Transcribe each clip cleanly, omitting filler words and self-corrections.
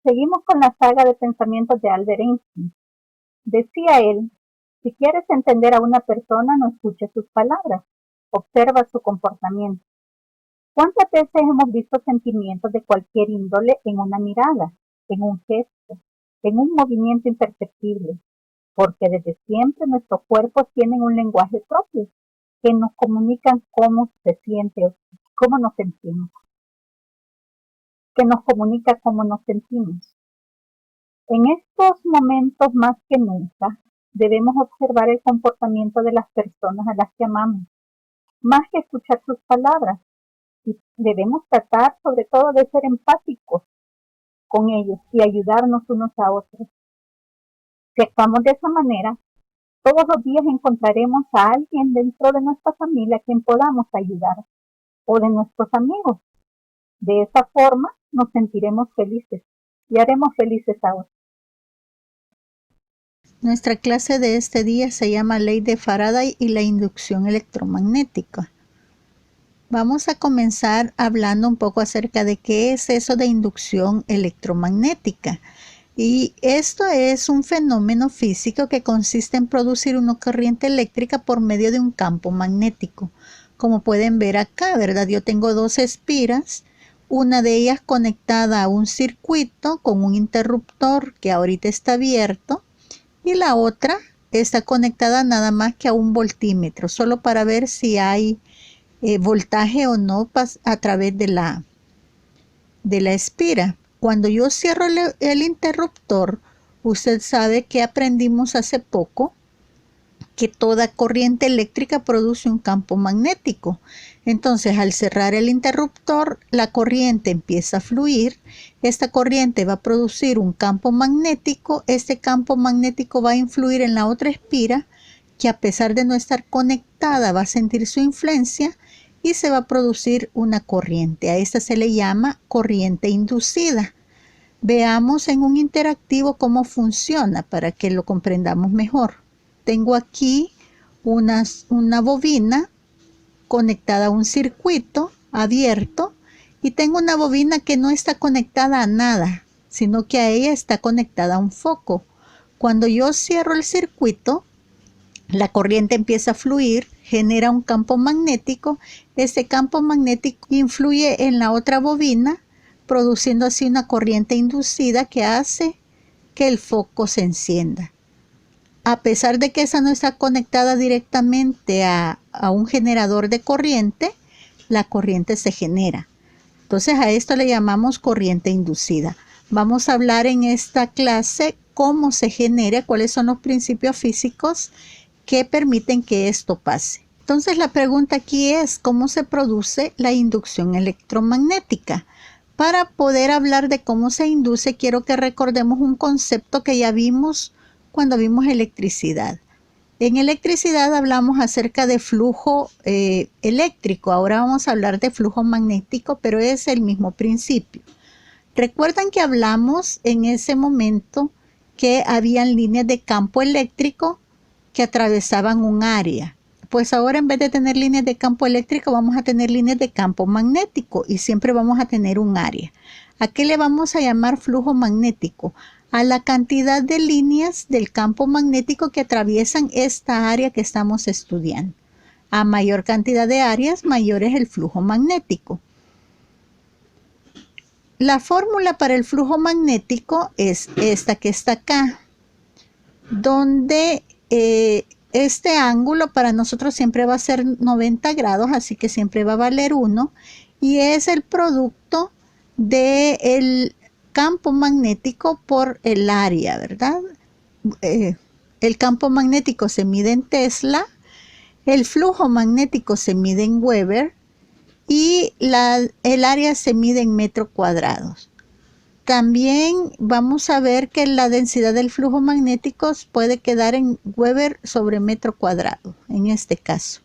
Seguimos con la saga de pensamientos de Albert Einstein. Decía él, si quieres entender a una persona, no escuches sus palabras, observa su comportamiento. ¿Cuántas veces hemos visto sentimientos de cualquier índole en una mirada, en un gesto, en un movimiento imperceptible? Porque desde siempre nuestros cuerpos tienen un lenguaje propio que nos comunican cómo se siente o cómo nos sentimos, que nos comunica cómo nos sentimos. En estos momentos más que nunca, debemos observar el comportamiento de las personas a las que amamos, más que escuchar sus palabras. Y debemos tratar sobre todo de ser empáticos con ellos y ayudarnos unos a otros. Si actuamos de esa manera, todos los días encontraremos a alguien dentro de nuestra familia a quien podamos ayudar, o de nuestros amigos. De esa forma nos sentiremos felices y haremos felices a otros. Nuestra clase de este día se llama Ley de Faraday y la inducción electromagnética. Vamos a comenzar hablando un poco acerca de qué es eso de inducción electromagnética. Y esto es un fenómeno físico que consiste en producir una corriente eléctrica por medio de un campo magnético. Como pueden ver acá, ¿verdad? Yo tengo dos espiras, una de ellas conectada a un circuito con un interruptor que ahorita está abierto y la otra está conectada nada más que a un voltímetro, solo para ver si hay voltaje o no a través de la espira. Cuando yo cierro el interruptor, usted sabe que aprendimos hace poco que toda corriente eléctrica produce un campo magnético. Entonces, al cerrar el interruptor, la corriente empieza a fluir. Esta corriente va a producir un campo magnético. Este campo magnético va a influir en la otra espira, que a pesar de no estar conectada, va a sentir su influencia y se va a producir una corriente. A esta se le llama corriente inducida. Veamos en un interactivo cómo funciona para que lo comprendamos mejor. Tengo aquí una bobina conectada a un circuito abierto y tengo una bobina que no está conectada a nada, sino que a ella está conectada a un foco. Cuando yo cierro el circuito, la corriente empieza a fluir, genera un campo magnético. Este campo magnético influye en la otra bobina, produciendo así una corriente inducida que hace que el foco se encienda. A pesar de que esa no está conectada directamente a un generador de corriente, la corriente se genera. Entonces a esto le llamamos corriente inducida. Vamos a hablar en esta clase cómo se genera, cuáles son los principios físicos que permiten que esto pase. Entonces la pregunta aquí es cómo se produce la inducción electromagnética. Para poder hablar de cómo se induce, quiero que recordemos un concepto que ya vimos cuando vimos electricidad. En electricidad hablamos acerca de flujo eléctrico. Ahora vamos a hablar de flujo magnético, pero es el mismo principio. Recuerdan que hablamos en ese momento que habían líneas de campo eléctrico que atravesaban un área. Pues ahora en vez de tener líneas de campo eléctrico vamos a tener líneas de campo magnético y siempre vamos a tener un área. ¿A qué le vamos a llamar flujo magnético? A la cantidad de líneas del campo magnético que atraviesan esta área que estamos estudiando. A mayor cantidad de áreas, mayor es el flujo magnético. La fórmula para el flujo magnético es esta que está acá, donde este ángulo para nosotros siempre va a ser 90 grados, así que siempre va a valer 1, y es el producto del campo magnético por el área, ¿verdad? El campo magnético se mide en Tesla, el flujo magnético se mide en Weber y el área se mide en metros cuadrados. También vamos a ver que la densidad del flujo magnético puede quedar en Weber sobre metro cuadrado, en este caso.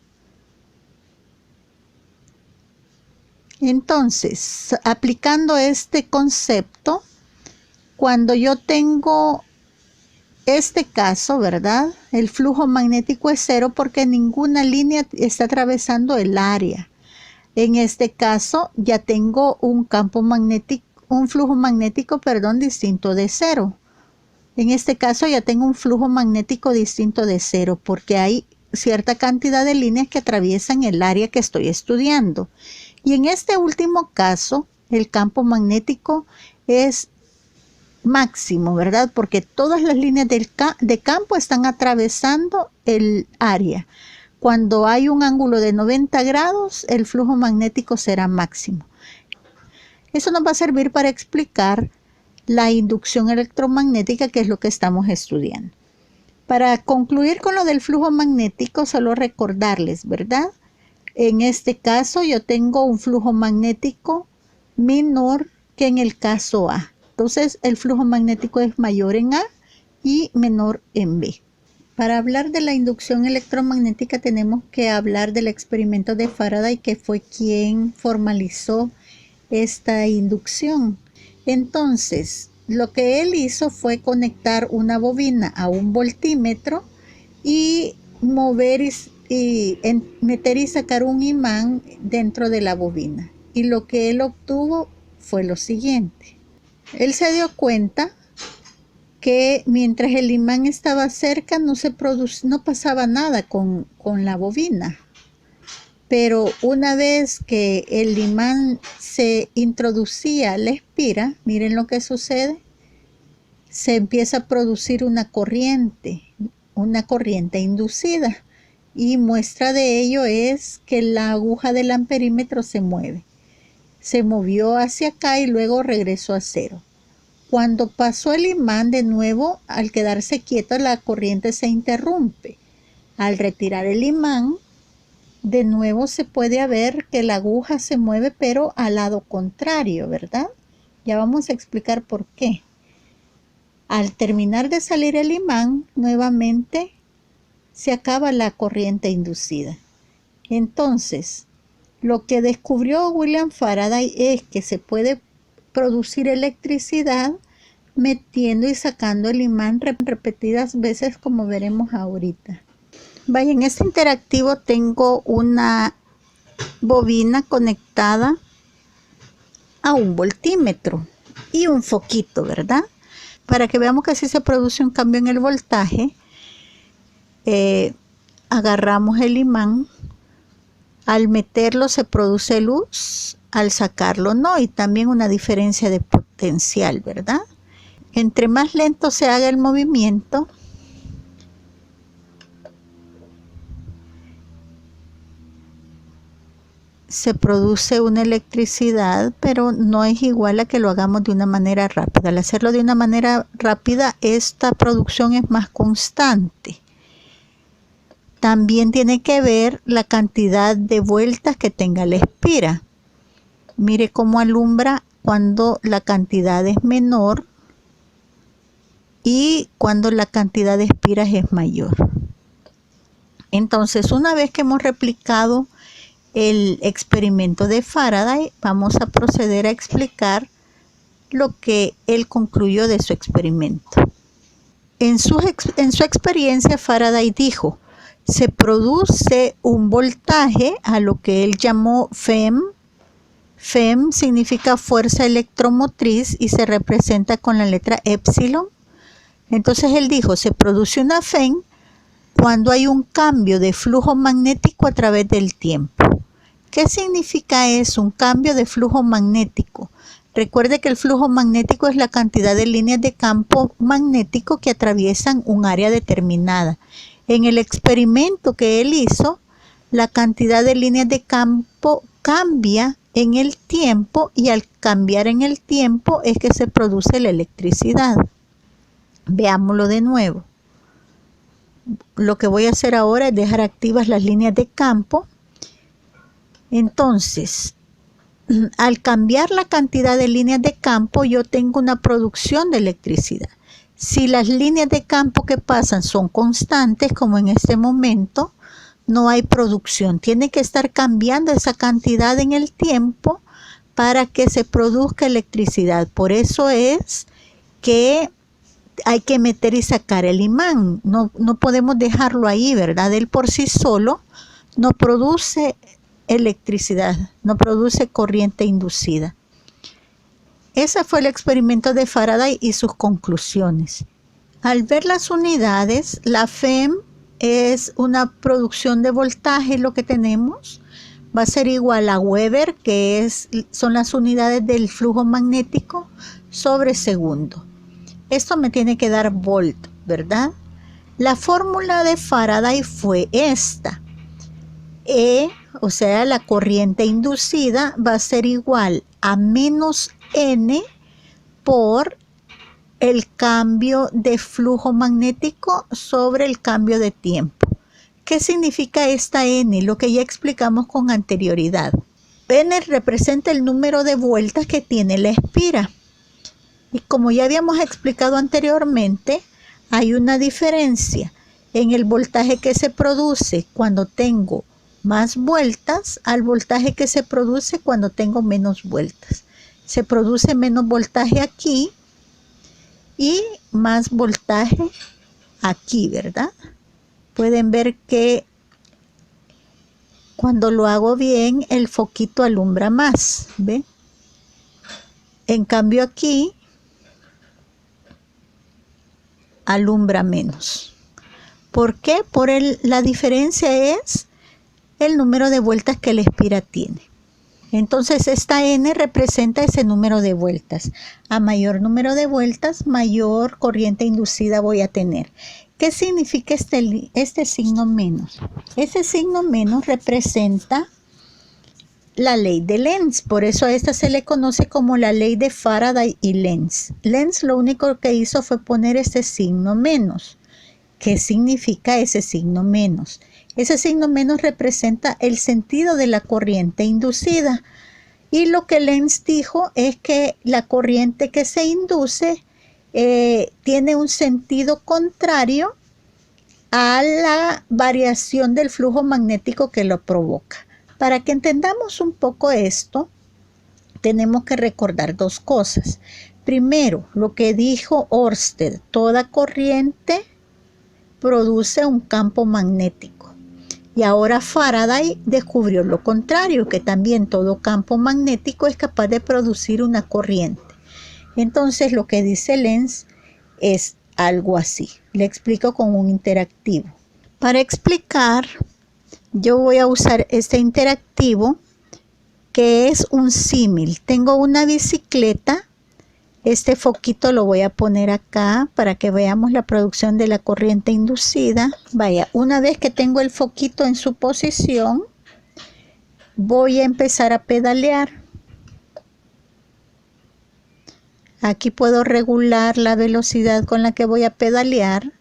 Entonces, aplicando este concepto, cuando yo tengo este caso, ¿verdad? El flujo magnético es 0 porque ninguna línea está atravesando el área. En este caso, ya tengo un campo magnético, un flujo magnético, distinto de cero. En este caso ya tengo un flujo magnético distinto de cero porque hay cierta cantidad de líneas que atraviesan el área que estoy estudiando. Y en este último caso, el campo magnético es máximo, ¿verdad? Porque todas las líneas de campo están atravesando el área. Cuando hay un ángulo de 90 grados, el flujo magnético será máximo. Eso nos va a servir para explicar la inducción electromagnética, que es lo que estamos estudiando. Para concluir con lo del flujo magnético, solo recordarles, ¿verdad? En este caso yo tengo un flujo magnético menor que en el caso A. Entonces el flujo magnético es mayor en A y menor en B. Para hablar de la inducción electromagnética tenemos que hablar del experimento de Faraday, que fue quien formalizó esta inducción. Entonces, lo que él hizo fue conectar una bobina a un voltímetro y mover meter y sacar un imán dentro de la bobina. Y lo que él obtuvo fue lo siguiente. Él se dio cuenta que mientras el imán estaba cerca no pasaba nada con la bobina. Pero una vez que el imán se introducía a la espira, miren lo que sucede. Se empieza a producir una corriente inducida. Y muestra de ello es que la aguja del amperímetro se mueve. Se movió hacia acá y luego regresó a cero. Cuando pasó el imán de nuevo, al quedarse quieto, la corriente se interrumpe. Al retirar el imán, de nuevo se puede ver que la aguja se mueve, pero al lado contrario, ¿verdad? Ya vamos a explicar por qué. Al terminar de salir el imán, nuevamente se acaba la corriente inducida. Entonces, lo que descubrió William Faraday es que se puede producir electricidad metiendo y sacando el imán repetidas veces, como veremos ahorita. Vaya, en este interactivo tengo una bobina conectada a un voltímetro y un foquito, ¿verdad? Para que veamos que así se produce un cambio en el voltaje, agarramos el imán. Al meterlo se produce luz, al sacarlo no, y también una diferencia de potencial, ¿verdad? Entre más lento se haga el movimiento, se produce una electricidad, pero no es igual a que lo hagamos de una manera rápida. Al hacerlo de una manera rápida, esta producción es más constante. También tiene que ver la cantidad de vueltas que tenga la espira. Mire cómo alumbra cuando la cantidad es menor y cuando la cantidad de espiras es mayor. Entonces, una vez que hemos replicado el experimento de Faraday, vamos a proceder a explicar lo que él concluyó de su experimento. En su experiencia, Faraday dijo: se produce un voltaje a lo que él llamó FEM. FEM significa fuerza electromotriz y se representa con la letra epsilon. Entonces él dijo, se produce una FEM cuando hay un cambio de flujo magnético a través del tiempo. ¿Qué significa eso? Un cambio de flujo magnético. Recuerde que el flujo magnético es la cantidad de líneas de campo magnético que atraviesan un área determinada. En el experimento que él hizo, la cantidad de líneas de campo cambia en el tiempo y al cambiar en el tiempo es que se produce la electricidad. Veámoslo de nuevo. Lo que voy a hacer ahora es dejar activas las líneas de campo. Entonces, al cambiar la cantidad de líneas de campo, yo tengo una producción de electricidad. Si las líneas de campo que pasan son constantes, como en este momento, no hay producción. Tiene que estar cambiando esa cantidad en el tiempo para que se produzca electricidad. Por eso es que hay que meter y sacar el imán. No podemos dejarlo ahí, ¿verdad? Él por sí solo no produce electricidad, no produce corriente inducida. ese fue el experimento de Faraday y sus conclusiones. Al ver las unidades, la FEM es una producción de voltaje, lo que tenemos. Va a ser igual a Weber, que son las unidades del flujo magnético, sobre segundo. Esto me tiene que dar volt, ¿verdad? La fórmula de Faraday fue esta. E, o sea, la corriente inducida va a ser igual a menos N por el cambio de flujo magnético sobre el cambio de tiempo. ¿Qué significa esta N? Lo que ya explicamos con anterioridad. N representa el número de vueltas que tiene la espira. Y como ya habíamos explicado anteriormente, hay una diferencia en el voltaje que se produce cuando tengo más vueltas al voltaje que se produce cuando tengo menos vueltas. Se produce menos voltaje aquí y más voltaje aquí, ¿verdad? Pueden ver que cuando lo hago bien, el foquito alumbra más, ¿ve? En cambio aquí alumbra menos. ¿Por qué? La diferencia es el número de vueltas que la espira tiene. Entonces esta N representa ese número de vueltas. A mayor número de vueltas, mayor corriente inducida voy a tener. ¿Qué significa este signo menos? Ese signo menos representa la ley de Lenz. Por eso a esta se le conoce como la ley de Faraday y Lenz. Lenz lo único que hizo fue poner este signo menos. ¿Qué significa ese signo menos? Ese signo menos representa el sentido de la corriente inducida. Y lo que Lenz dijo es que la corriente que se induce tiene un sentido contrario a la variación del flujo magnético que lo provoca. Para que entendamos un poco esto, tenemos que recordar dos cosas. Primero, lo que dijo Ørsted, toda corriente produce un campo magnético. Y ahora Faraday descubrió lo contrario, que también todo campo magnético es capaz de producir una corriente. Entonces lo que dice Lenz es algo así. Le explico con un interactivo. Para explicar, yo voy a usar este interactivo que es un símil. Tengo una bicicleta. Este foquito lo voy a poner acá para que veamos la producción de la corriente inducida. Vaya, una vez que tengo el foquito en su posición, voy a empezar a pedalear. Aquí puedo regular la velocidad con la que voy a pedalear.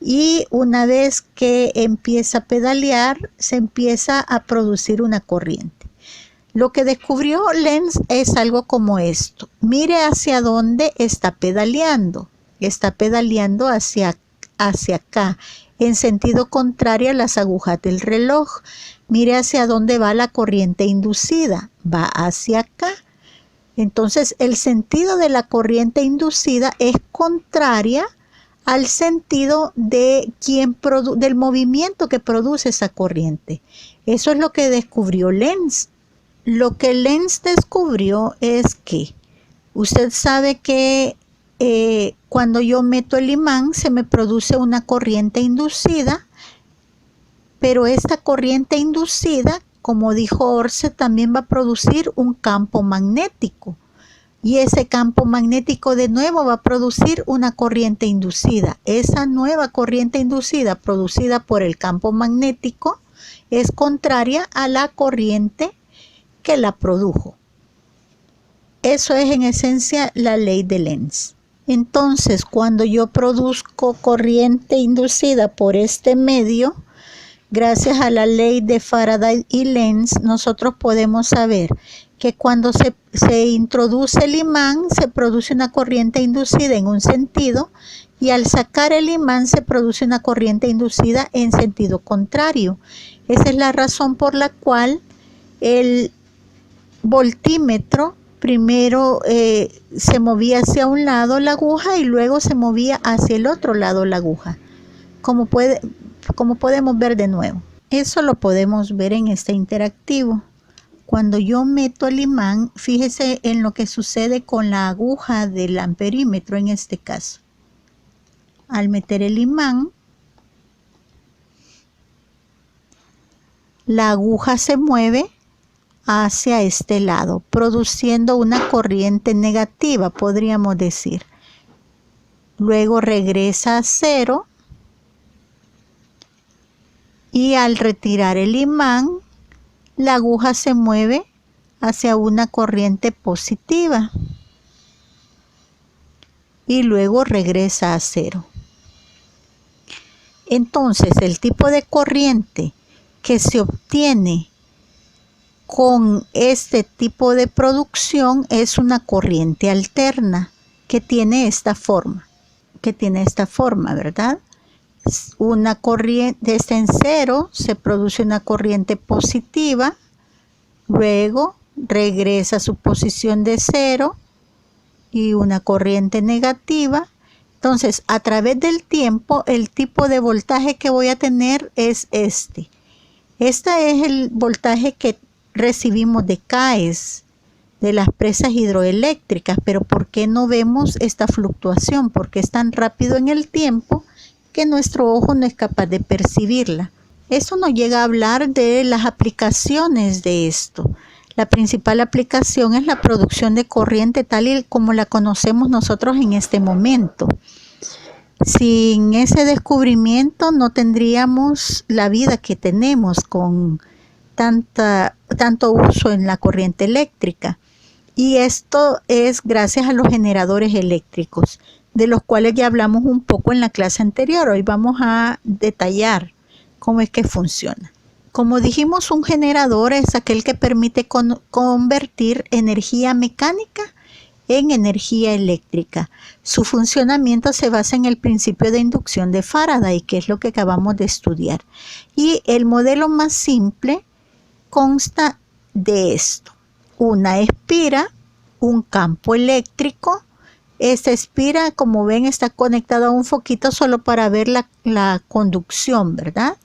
Y una vez que empieza a pedalear, se empieza a producir una corriente. Lo que descubrió Lenz es algo como esto. Mire hacia dónde está pedaleando. Está pedaleando hacia acá, en sentido contrario a las agujas del reloj. Mire hacia dónde va la corriente inducida. Va hacia acá. Entonces, el sentido de la corriente inducida es contraria al sentido del movimiento que produce esa corriente. Eso es lo que descubrió Lenz. Lo que Lenz descubrió es que usted sabe que cuando yo meto el imán se me produce una corriente inducida, pero esta corriente inducida, como dijo Ørsted, también va a producir un campo magnético. Y ese campo magnético de nuevo va a producir una corriente inducida. Esa nueva corriente inducida producida por el campo magnético es contraria a la corriente que la produjo. Eso es en esencia la ley de Lenz. Entonces, cuando yo produzco corriente inducida por este medio, gracias a la ley de Faraday y Lenz, nosotros podemos saber que cuando se introduce el imán, se produce una corriente inducida en un sentido, y al sacar el imán se produce una corriente inducida en sentido contrario. Esa es la razón por la cual el voltímetro primero se movía hacia un lado la aguja y luego se movía hacia el otro lado la aguja, como podemos ver de nuevo. Eso lo podemos ver en este interactivo. Cuando yo meto el imán, fíjese en lo que sucede con la aguja del amperímetro en este caso. Al meter el imán, la aguja se mueve hacia este lado, produciendo una corriente negativa, podríamos decir. Luego regresa a cero y al retirar el imán, la aguja se mueve hacia una corriente positiva y luego regresa a cero. Entonces, el tipo de corriente que se obtiene con este tipo de producción es una corriente alterna que tiene esta forma, ¿verdad? Una corriente está en cero, se produce una corriente positiva, luego regresa a su posición de cero y una corriente negativa. Entonces, a través del tiempo, el tipo de voltaje que voy a tener es este. Este es el voltaje que recibimos de CAES, de las presas hidroeléctricas, pero ¿por qué no vemos esta fluctuación? Porque es tan rápido en el tiempo que nuestro ojo no es capaz de percibirla. Eso nos llega a hablar de las aplicaciones de esto. La principal aplicación es la producción de corriente tal y como la conocemos nosotros en este momento. Sin ese descubrimiento no tendríamos la vida que tenemos con tanto uso en la corriente eléctrica. Y esto es gracias a los generadores eléctricos, de los cuales ya hablamos un poco en la clase anterior. Hoy vamos a detallar cómo es que funciona. Como dijimos, un generador es aquel que permite convertir energía mecánica en energía eléctrica. Su funcionamiento se basa en el principio de inducción de Faraday, que es lo que acabamos de estudiar. Y el modelo más simple consta de esto: una espira, un campo eléctrico. Esta espira, como ven, está conectada a un foquito solo para ver la conducción, ¿verdad?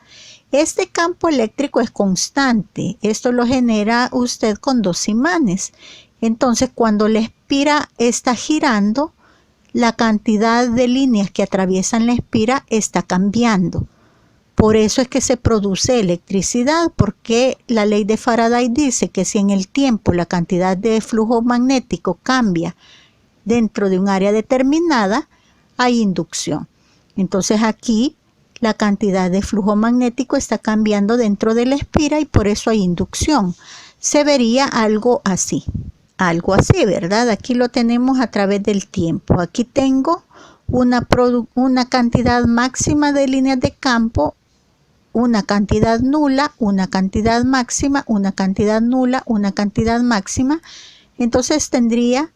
Este campo eléctrico es constante. Esto lo genera usted con dos imanes. Entonces, cuando la espira está girando, la cantidad de líneas que atraviesan la espira está cambiando. Por eso es que se produce electricidad, porque la ley de Faraday dice que si en el tiempo la cantidad de flujo magnético cambia dentro de un área determinada, hay inducción. Entonces aquí la cantidad de flujo magnético está cambiando dentro de la espira y por eso hay inducción. Se vería algo así, ¿verdad? Aquí lo tenemos a través del tiempo. Aquí tengo una cantidad máxima de líneas de campo, una cantidad nula, una cantidad máxima, una cantidad nula, una cantidad máxima. Entonces tendría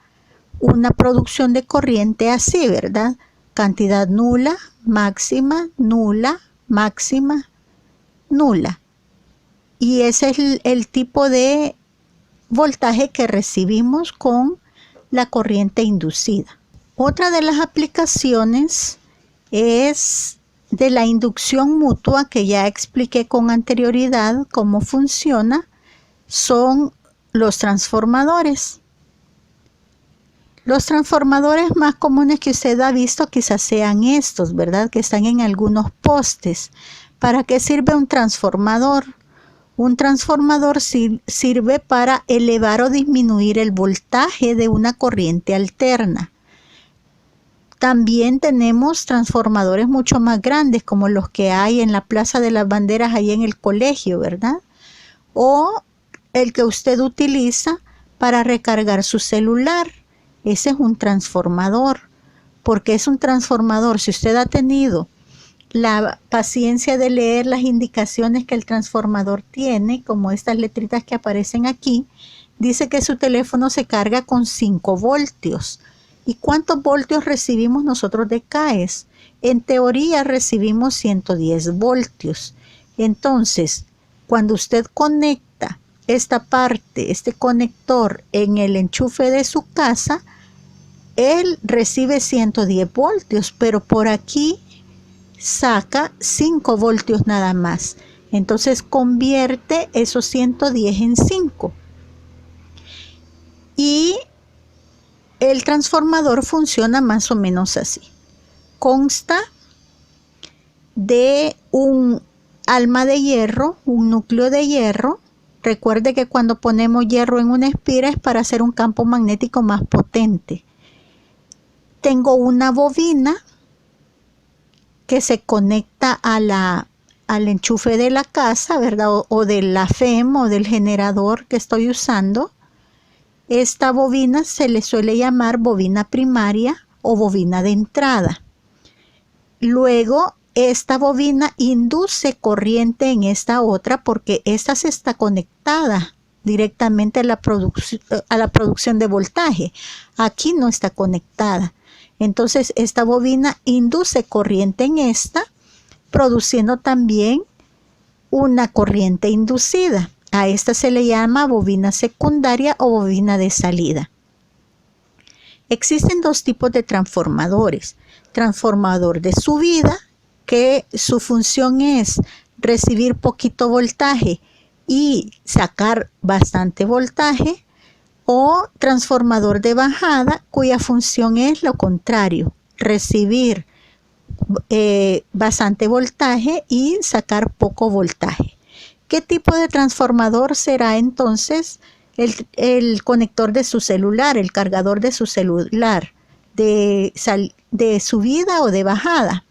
una producción de corriente así, ¿verdad? Cantidad nula, máxima, nula, máxima, nula. Y ese es el tipo de voltaje que recibimos con la corriente inducida. Otra de las aplicaciones es de la inducción mutua, que ya expliqué con anterioridad cómo funciona. Son los transformadores. Los transformadores más comunes que usted ha visto quizás sean estos, ¿verdad? Que están en algunos postes. ¿Para qué sirve un transformador? Un transformador sirve para elevar o disminuir el voltaje de una corriente alterna. También tenemos transformadores mucho más grandes, como los que hay en la Plaza de las Banderas, ahí en el colegio, ¿verdad? O el que usted utiliza para recargar su celular. Ese es un transformador. Porque es un transformador. Si usted ha tenido la paciencia de leer las indicaciones que el transformador tiene, como estas letritas que aparecen aquí, dice que su teléfono se carga con 5 voltios. ¿Y cuántos voltios recibimos nosotros de CAES? En teoría recibimos 110 voltios. Entonces, cuando usted conecta esta parte, este conector en el enchufe de su casa, él recibe 110 voltios, pero por aquí saca 5 voltios nada más. Entonces convierte esos 110 en 5. el transformador funciona más o menos así. Consta de un alma de hierro, un núcleo de hierro. Recuerde que cuando ponemos hierro en una espira es para hacer un campo magnético más potente. Tengo una bobina que se conecta al enchufe de la casa, ¿verdad? O de la FEM o del generador que estoy usando. Esta bobina se le suele llamar bobina primaria o bobina de entrada. Luego, esta bobina induce corriente en esta otra porque esta se está conectada directamente a la producción de voltaje. Aquí no está conectada. Entonces, esta bobina induce corriente en esta, produciendo también una corriente inducida. A esta se le llama bobina secundaria o bobina de salida. Existen dos tipos de transformadores. Transformador de subida, que su función es recibir poquito voltaje y sacar bastante voltaje, o transformador de bajada, cuya función es lo contrario, recibir bastante voltaje y sacar poco voltaje. ¿Qué tipo de transformador será entonces el conector de su celular, el cargador de su celular, de subida o de bajada?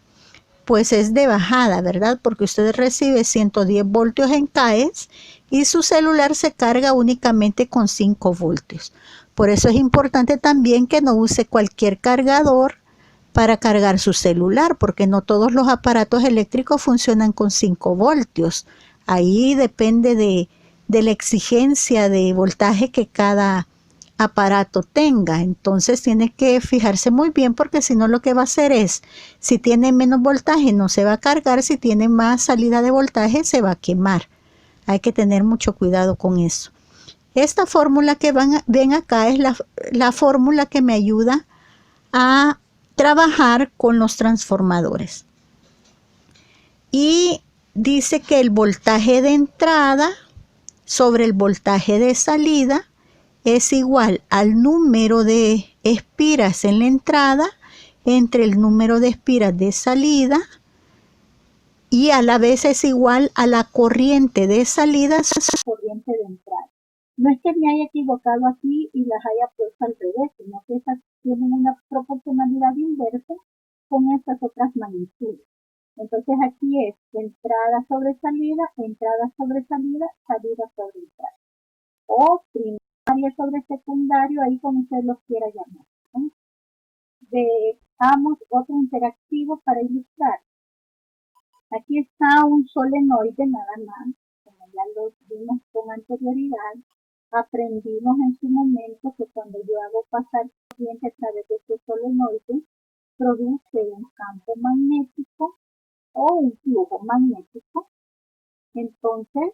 Pues es de bajada, ¿verdad? Porque usted recibe 110 voltios en CAES y su celular se carga únicamente con 5 voltios. Por eso es importante también que no use cualquier cargador para cargar su celular, porque no todos los aparatos eléctricos funcionan con 5 voltios. Ahí depende de la exigencia de voltaje que cada aparato tenga. Entonces tiene que fijarse muy bien, porque si no, lo que va a hacer es, si tiene menos voltaje no se va a cargar, si tiene más salida de voltaje se va a quemar. Hay que tener mucho cuidado con eso. Esta fórmula que ven acá es la fórmula que me ayuda a trabajar con los transformadores. Y dice que el voltaje de entrada sobre el voltaje de salida es igual al número de espiras en la entrada entre el número de espiras de salida, y a la vez es igual a la corriente de salida sobre corriente de entrada. No es que me haya equivocado aquí y las haya puesto al revés, sino que esas tienen una proporcionalidad inversa con estas otras magnitudes. Entonces aquí es entrada sobre salida, salida sobre entrada. O primaria sobre secundario, ahí como usted los quiera llamar, ¿no? Veamos otro interactivo para ilustrar. Aquí está un solenoide nada más, como ya lo vimos con anterioridad. Aprendimos en su momento que cuando yo hago pasar corriente a través de este solenoide, produce un campo magnético o un flujo magnético. Entonces,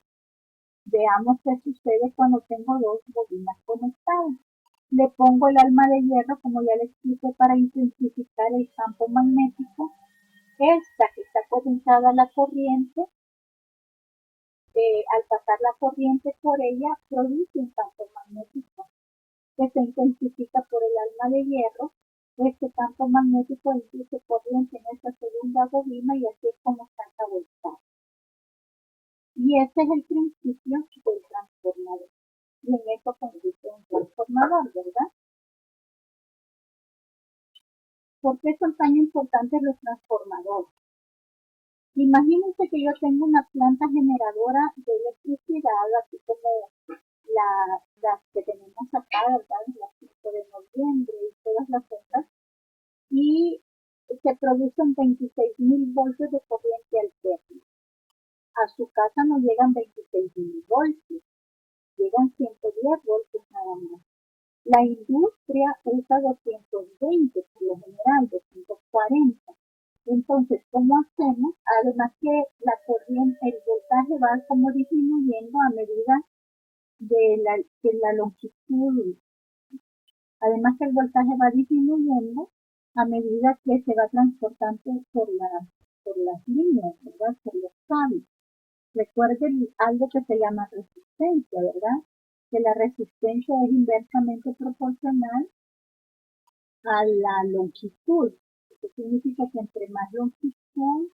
veamos qué sucede cuando tengo dos bobinas conectadas. Le pongo el alma de hierro, como ya le expliqué, para intensificar el campo magnético. Esta que está conectada a la corriente, al pasar la corriente por ella, produce un campo magnético que se intensifica por el alma de hierro. Este campo magnético induce corriente en esta segunda bobina y así es como saca voltaje. Y ese es el principio del transformador. Y en esto consiste un transformador, ¿verdad? ¿Por qué son tan importantes los transformadores? Imagínense que yo tengo una planta generadora de electricidad, así como las que tenemos acá, ¿verdad? Las 5 de noviembre y todas las otras, y se producen 26.000 voltios de corriente alterna. A su casa no llegan 26.000 voltios, llegan 110 voltios nada más. La industria usa 220 por lo general, 240. Entonces, ¿cómo hacemos? Además que la corriente, el voltaje va como disminuyendo a medida de la longitud. Además que el voltaje va disminuyendo a medida que se va transportando por las líneas, ¿verdad? Por los cables. Recuerden algo que se llama resistencia, ¿verdad? Que la resistencia es inversamente proporcional a la longitud. Eso significa que entre más longitud,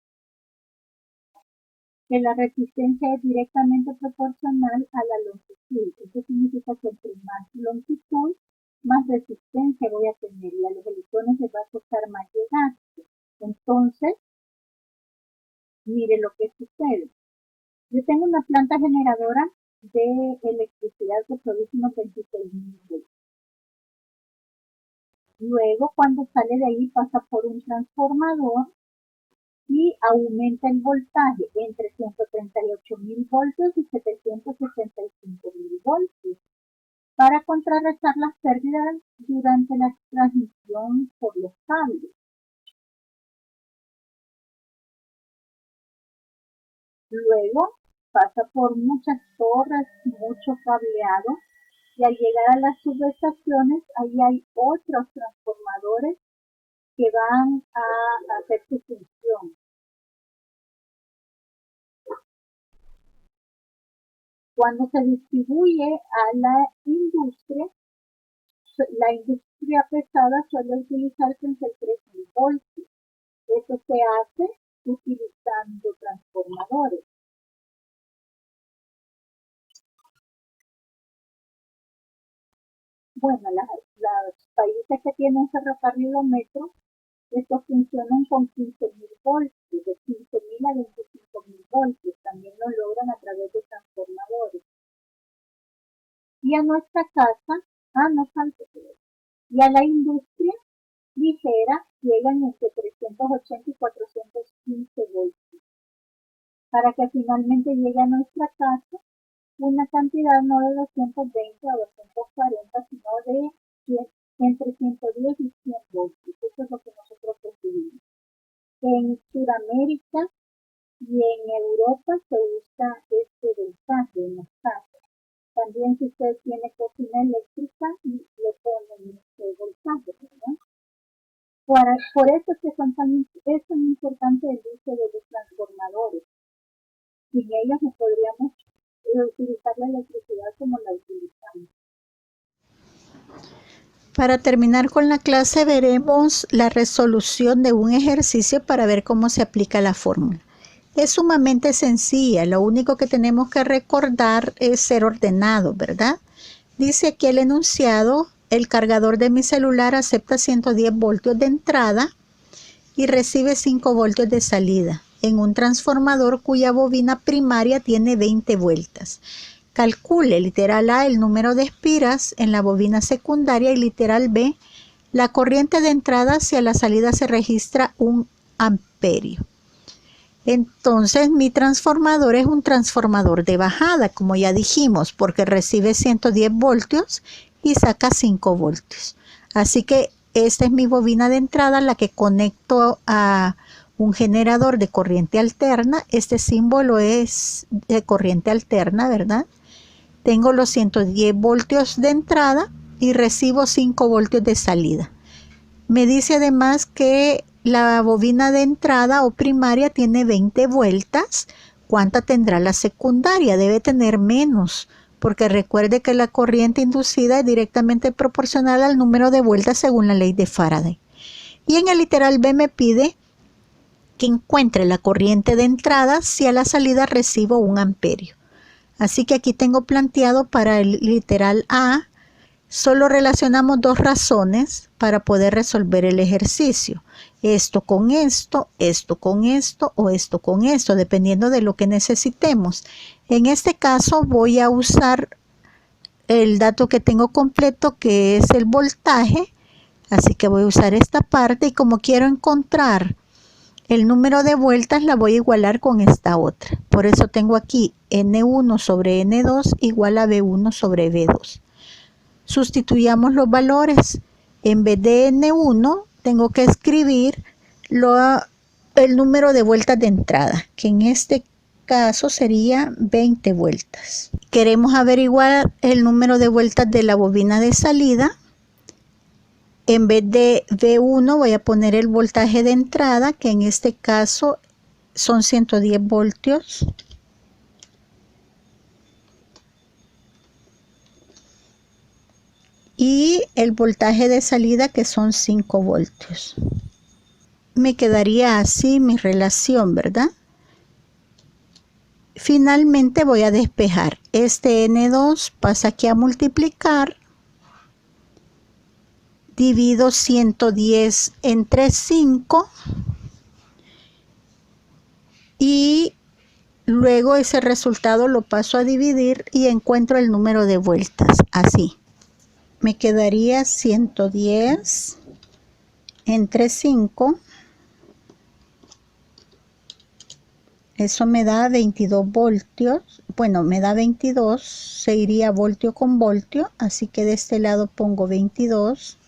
que la resistencia es directamente proporcional a la longitud. Eso significa que entre más longitud, más resistencia voy a tener y a los electrones les va a costar más llegar. Entonces, mire lo que sucede. Yo tengo una planta generadora de electricidad que produce unos 26.000 voltios. Luego, cuando sale de ahí, pasa por un transformador y aumenta el voltaje entre 138.000 voltios y 765.000 voltios para contrarrestar las pérdidas durante la transmisión por los cables. Luego pasa por muchas torres, mucho cableado, y al llegar a las subestaciones, ahí hay otros transformadores que van a hacer su función. Cuando se distribuye a la industria pesada suele utilizarse entre 3.000 voltios. Eso se hace utilizando transformadores. Bueno, los países que tienen ferrocarril o metro, estos funcionan con 15.000 voltios, de 15.000 a 25.000 voltios. También lo logran a través de transformadores. Y a nuestra casa, y a la industria ligera llegan entre 380 y 415 voltios, para que finalmente llegue a nuestra casa una cantidad no de 220 o 240, sino de entre 110 y 100 voltios. Eso es lo que nosotros recibimos. En Sudamérica y en Europa se usa este voltaje en las casas. También si usted tiene cocina eléctrica y le ponen este voltaje, ¿verdad? Por eso es tan importante el uso de los transformadores. Sin ellos no podríamos utilizar la electricidad como la utilizamos. Para terminar con la clase veremos la resolución de un ejercicio para ver cómo se aplica la fórmula. Es sumamente sencilla, lo único que tenemos que recordar es ser ordenado, ¿verdad? Dice aquí el enunciado: el cargador de mi celular acepta 110 voltios de entrada y recibe 5 voltios de salida en un transformador cuya bobina primaria tiene 20 vueltas. Calcule, literal A, el número de espiras en la bobina secundaria y literal B, la corriente de entrada hacia la salida se registra 1 amperio. Entonces mi transformador es un transformador de bajada, como ya dijimos, porque recibe 110 voltios y saca 5 voltios. Así que esta es mi bobina de entrada, la que conecto a un generador de corriente alterna. Este símbolo es de corriente alterna, ¿verdad? Tengo los 110 voltios de entrada y recibo 5 voltios de salida. Me dice además que la bobina de entrada o primaria tiene 20 vueltas. ¿Cuánta tendrá la secundaria? Debe tener menos, porque recuerde que la corriente inducida es directamente proporcional al número de vueltas según la ley de Faraday. Y en el literal B me pide que encuentre la corriente de entrada si a la salida recibo 1 amperio. Así que aquí tengo planteado para el literal A, solo relacionamos dos razones para poder resolver el ejercicio. Esto con esto, esto con esto o esto con esto, dependiendo de lo que necesitemos. En este caso voy a usar el dato que tengo completo, que es el voltaje. Así que voy a usar esta parte y como quiero encontrar el número de vueltas, la voy a igualar con esta otra. Por eso tengo aquí N1 sobre N2 igual a B1 sobre B2. Sustituyamos los valores. En vez de N1 tengo que escribir el número de vueltas de entrada, que en este caso sería 20 vueltas. Queremos averiguar el número de vueltas de la bobina de salida. En vez de V1 voy a poner el voltaje de entrada, que en este caso son 110 voltios. y el voltaje de salida, que son 5 voltios. Me quedaría así mi relación, ¿verdad? Finalmente voy a despejar. Este N2 pasa aquí a multiplicar. Divido 110 entre 5. Y luego ese resultado lo paso a dividir y encuentro el número de vueltas, así. Me quedaría 110 entre 5. Eso me da 22 voltios. Bueno, me da 22, se iría voltio con voltio, así que de este lado pongo 22.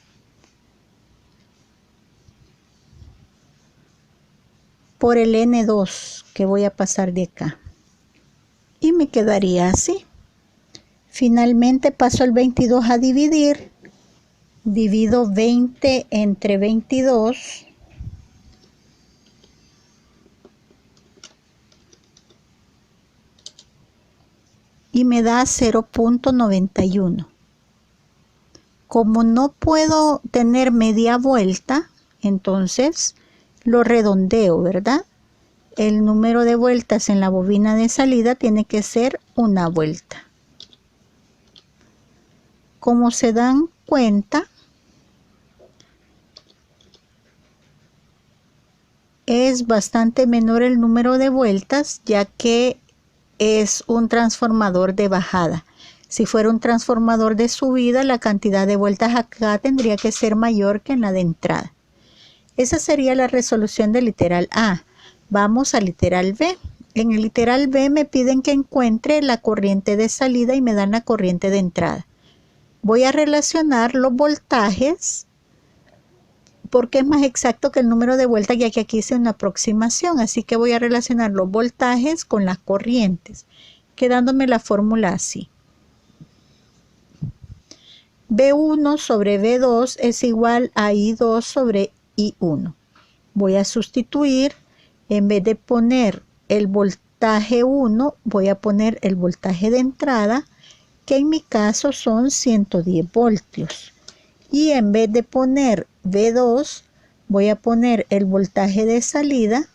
Por el N2 que voy a pasar de acá. Y me quedaría así. Finalmente paso el 22 a dividir. Divido 20 entre 22. Y me da 0.91. Como no puedo tener media vuelta, entonces lo redondeo, ¿verdad? El número de vueltas en la bobina de salida tiene que ser una vuelta. Como se dan cuenta, es bastante menor el número de vueltas, ya que es un transformador de bajada. Si fuera un transformador de subida, la cantidad de vueltas acá tendría que ser mayor que en la de entrada. Esa sería la resolución del literal A. Vamos al literal B. En el literal B me piden que encuentre la corriente de salida y me dan la corriente de entrada. Voy a relacionar los voltajes porque es más exacto que el número de vueltas, ya que aquí hice una aproximación. Así que voy a relacionar los voltajes con las corrientes, quedándome la fórmula así. V1 sobre V2 es igual a I2 sobre I1. Voy a sustituir, en vez de poner el voltaje 1, voy a poner el voltaje de entrada, que en mi caso son 110 voltios. Y en vez de poner V2, voy a poner el voltaje de salida,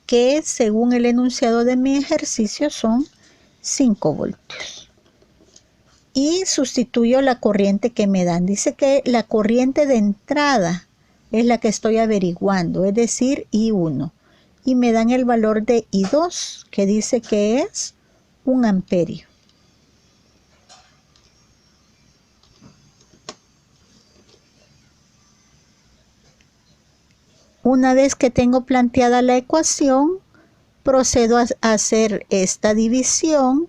que según el enunciado de mi ejercicio son 5 voltios. Y sustituyo la corriente que me dan. Dice que la corriente de entrada es la que estoy averiguando, es decir, I1. Y me dan el valor de I2, que dice que es 1 amperio. Una vez que tengo planteada la ecuación, procedo a hacer esta división,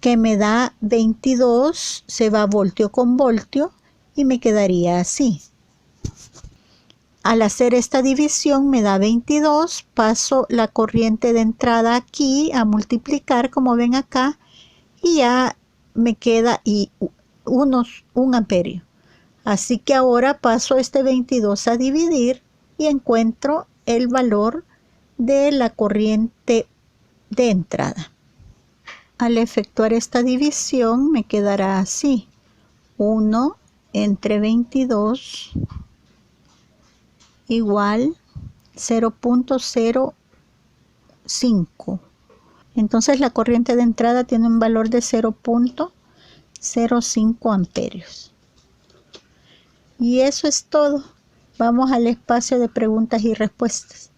que me da 22, se va voltio con voltio y me quedaría así. Al hacer esta división me da 22, paso la corriente de entrada aquí a multiplicar, como ven acá, y ya me queda 1 amperio. Así que ahora paso este 22 a dividir y encuentro el valor de la corriente de entrada. Al efectuar esta división me quedará así: 1 entre 22 igual 0.05. Entonces la corriente de entrada tiene un valor de 0.05 amperios. Y eso es todo. Vamos al espacio de preguntas y respuestas.